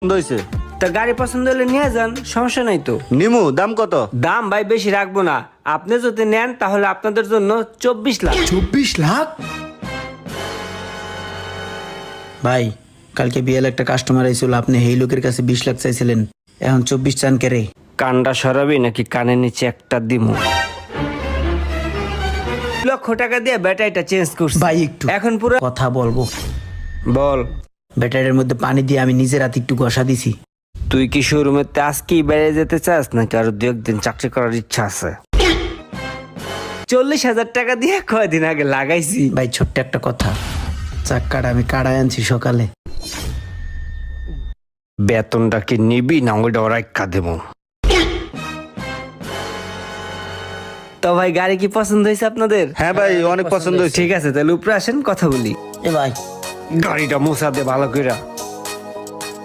পছন্দ হয়েছে। তা গাড়ি পছন্দ হলে নিয়ে যান, সমস্যা নাই তো। নিমু, দাম কত? দাম ভাই বেশি রাখবো না, আপনি যদি নেন তাহলে আপনাদের জন্য 24 লাখ। 24 লাখ? ভাই কালকে বিয়েল একটা কাস্টমার আইছিল, আপনি এই লোকের কাছে 20 লাখ চাইছিলেন, এখন 24 চান কেরে? কানটা সরাবি নাকি কানের নিচে একটা দিমু? লক্ষ টাকা দিয়ে ব্যাটারিটা চেঞ্জ করছি ভাই একটু এখন পুরো কথা বলবো। বল। ব্যাটারির মধ্যে পানি দিয়ে আমি নিজের হাতে একটু ঘষা দিছি। তুই কি শোরুমেতে আজকেই বেড়ে যেতে চাস নাকি আরো 2 দিন চাকরি করার ইচ্ছা আছে? 40,000 টাকা দিয়ে কয়দিন আগে লাগাইছি। ভাই ছোট্ট একটা কথা, চাক্কাটা আমি কাড়ায় আনছি সকালে। বেতনটা কি নিবি না ওইটা রাখা দেবো? তো ভাই গাড়ি কি পছন্দ হয়েছে আপনাদের? হ্যাঁ ভাই, অনেক পছন্দ হয়েছে। ঠিক আছে তাহলে উপরে আসেন কথা বলি। এ ভাই গাড়িটা মোছা দে ভালো করে।